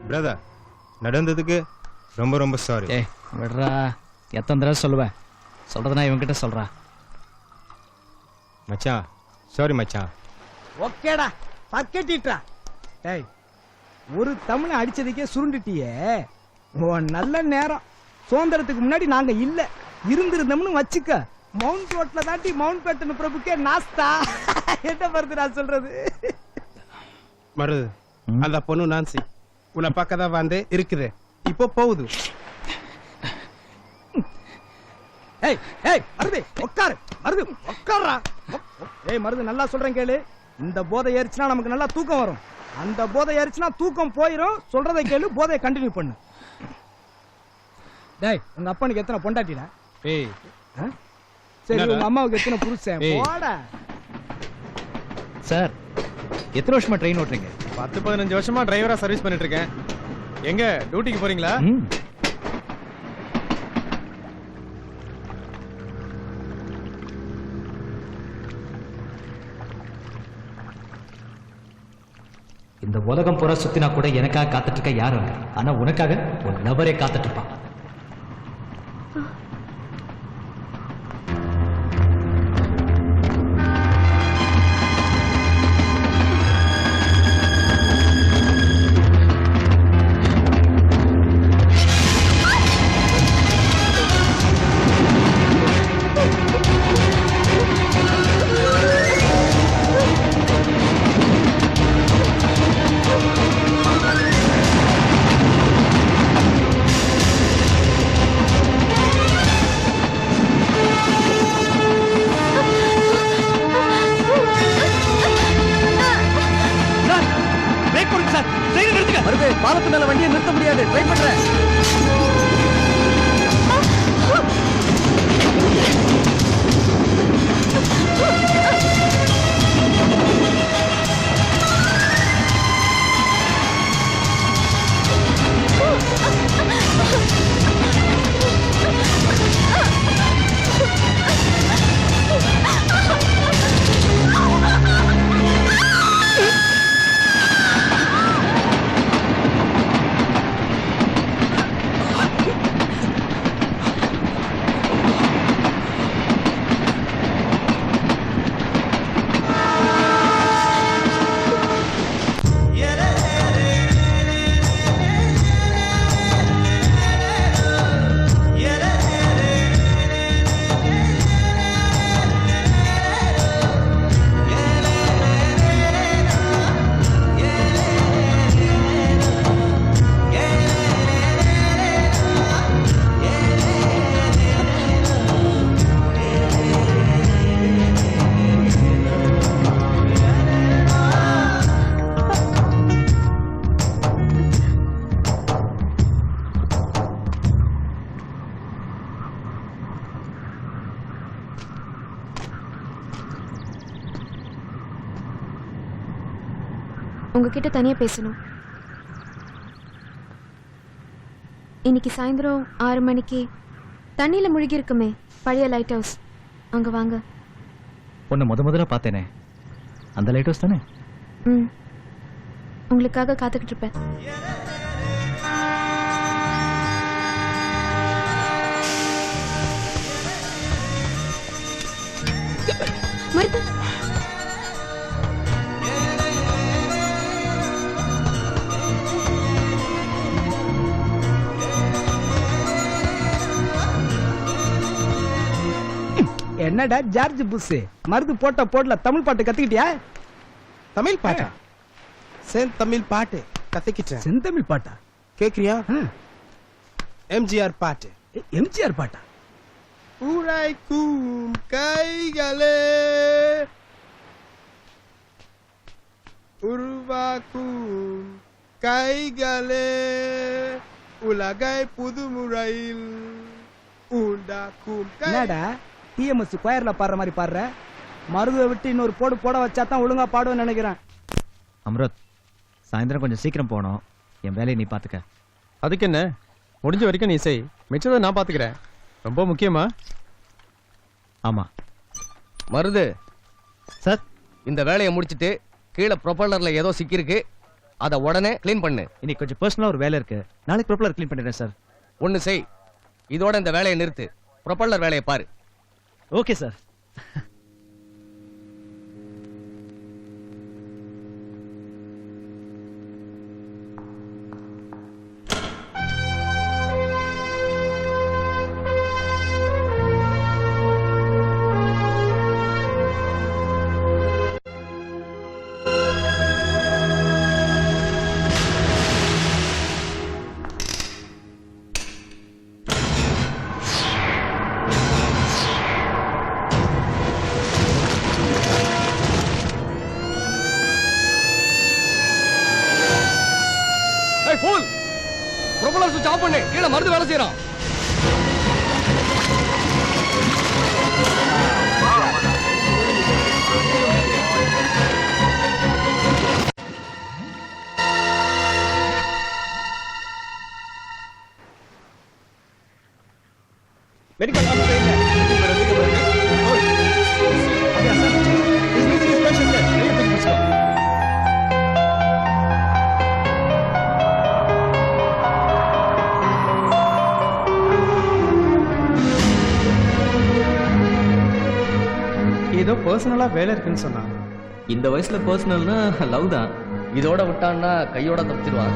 Brother, நடந்ததுக்கு ரொம்ப ரொம்ப சாரி. ஏய் விடுறா, எத்தனை தடவை சொல்லுவேன்? சொல்றதுனா இவன்கிட்ட சொல்றா. மச்சான் சாரி மச்சான். ஓகேடா, பக்கெட்டிட்டா. டேய், ஒரு தமிழை அடிச்சதுக்கே சுருண்டுட்டியே. உன் நல்ல நேரம். சுதந்திரத்துக்கு முன்னாடி நாங்க இல்ல, இருந்திருந்தோம்னு வச்சுக்க. மவுண்ட் ரோட்ல தாண்டி மவுண்ட் பேட்டன் பிரபுக்கே நாஸ்தா. என்ன வருது நான் சொல்றது? மருது, அந்த பொண்ணு நான்சி உன்னை பக்கதான் வந்து இருக்குது, இப்போ போகுது. ஏய் ஏய் மருது உட்காரு, மருது உட்காரா. ஏய் மருது, நல்லா சொல்றேன் கேளு. இந்த போதை ஏறிச்சுனா நமக்கு நல்லா தூக்கம் வரும். அந்த போதை ஏறிச்சுனா தூக்கம் போயிடும். சொல்றதை கேளு, போதையை கண்டினியூ பண்ணு. டேய், உங்க அப்பனுக்கு எத்தனை பொண்டாட்டிடா? ஏய், சரி, உங்க அம்மாவுக்கு எத்தனை புருஷன்? போடா. சார், எத்தனை வருஷமா ட்ரெயின் ஓட்டுறீங்க? 10-15 வருஷமா டிரைவரா சர்வீஸ் பண்ணிட்டு இருக்கேன். எங்க டியூட்டிக்கு போறீங்களா? இந்த உலகம் புற சுத்தினா கூட எனக்காக காத்துட்டு இருக்க யாரும் இல்லை. ஆனா உனக்காக ஒரு லவரே காத்துட்டு இருப்பான். பாலத்து மேல வண்டியை நிறுத்த முடியாது. ட்ரை பண்றேன். உங்ககிட்ட தனியா பேசணும். இன்னைக்கு சாயந்தரம் 6 மணிக்கு தண்ணியில முழுகி இருக்குமே பழைய லைட் ஹவுஸ், அங்க வாங்க. உன்னை முதல்ல பார்த்தேனே, அந்த லைட் ஹவுஸ் தானே? உங்களுக்காக காத்துக்கிட்டு இருப்பேன். மருது, என்னடா ஜார்ஜ் புஷ், மருது போட்ட போடல தமிழ் பாட்டு கத்துக்கிட்டியா? தமிழ் பாட்டா? செந்தமிழ் பாட்டு கத்துக்கிட்டேன். செந்தமிழ் பாட்டா கேக்குறியா? எம்ஜிஆர் பாட்டு. எம்ஜிஆர் பாட்டா? உரைக்கும் கைகளே உருவாக்கும் கைகளே உலகை புதுமுறையில் உண்டாக்கும். என்னடா டிஎம்எஸ் ஸ்கொயர்ல பாடுற மாதிரி பாடுற? மருதுவை விட்டு இன்னொரு போடு போட வச்சா தான் ஒழுங்கா பாடுவேன்னு நினைக்கிறேன். அம்ருத், சாயந்தரம் கொஞ்சம் சீக்கிரம் போகணும். என் வேலையை நீ பாத்துக்க. அதுக்கு என்ன, முடிஞ்ச வரைக்கும் நீ செய், மிச்சத்தை நான் பாத்துக்கிறேன். ரொம்ப முக்கியமா? ஆமா. மருது சார், இந்த வேலையை முடிச்சிட்டு கீழே ப்ரொபல்லர்ல ஏதோ சிக்கிருக்கு, அதை உடனே க்ளீன் பண்ணு. இன்னைக்கு கொஞ்சம் பர்சனலா ஒரு வேலை இருக்கு. நாளைக்கு ப்ரொப்பலர் க்ளீன் பண்ணிடுறேன் சார். ஒன்னு செய், இதோட இந்த வேலையை நிறுத்து. ப்ரொப்பல்லர் வேலையை பாரு. Okay sir. ஏய் ஃபூல், ப்ரொப்பல்லர் சுவிட்ச் ஆஃப் பண்ணு. கீழே மருந்து வேலை செய்யறான். மெடிக்கல் ஆஃபீஸர் இல்ல. அப்படியா sir? This meeting is special, sir. வெளிய போய் முடிச்சுக்கோ. ஏதோ பர்சனலா வேலை இருக்குன்னு சொன்னாங்க. இந்த வயசுல பர்சனல்னா லவ் தான். இதோட விட்டான்னா கையோட தப்பிச்சிருவான்.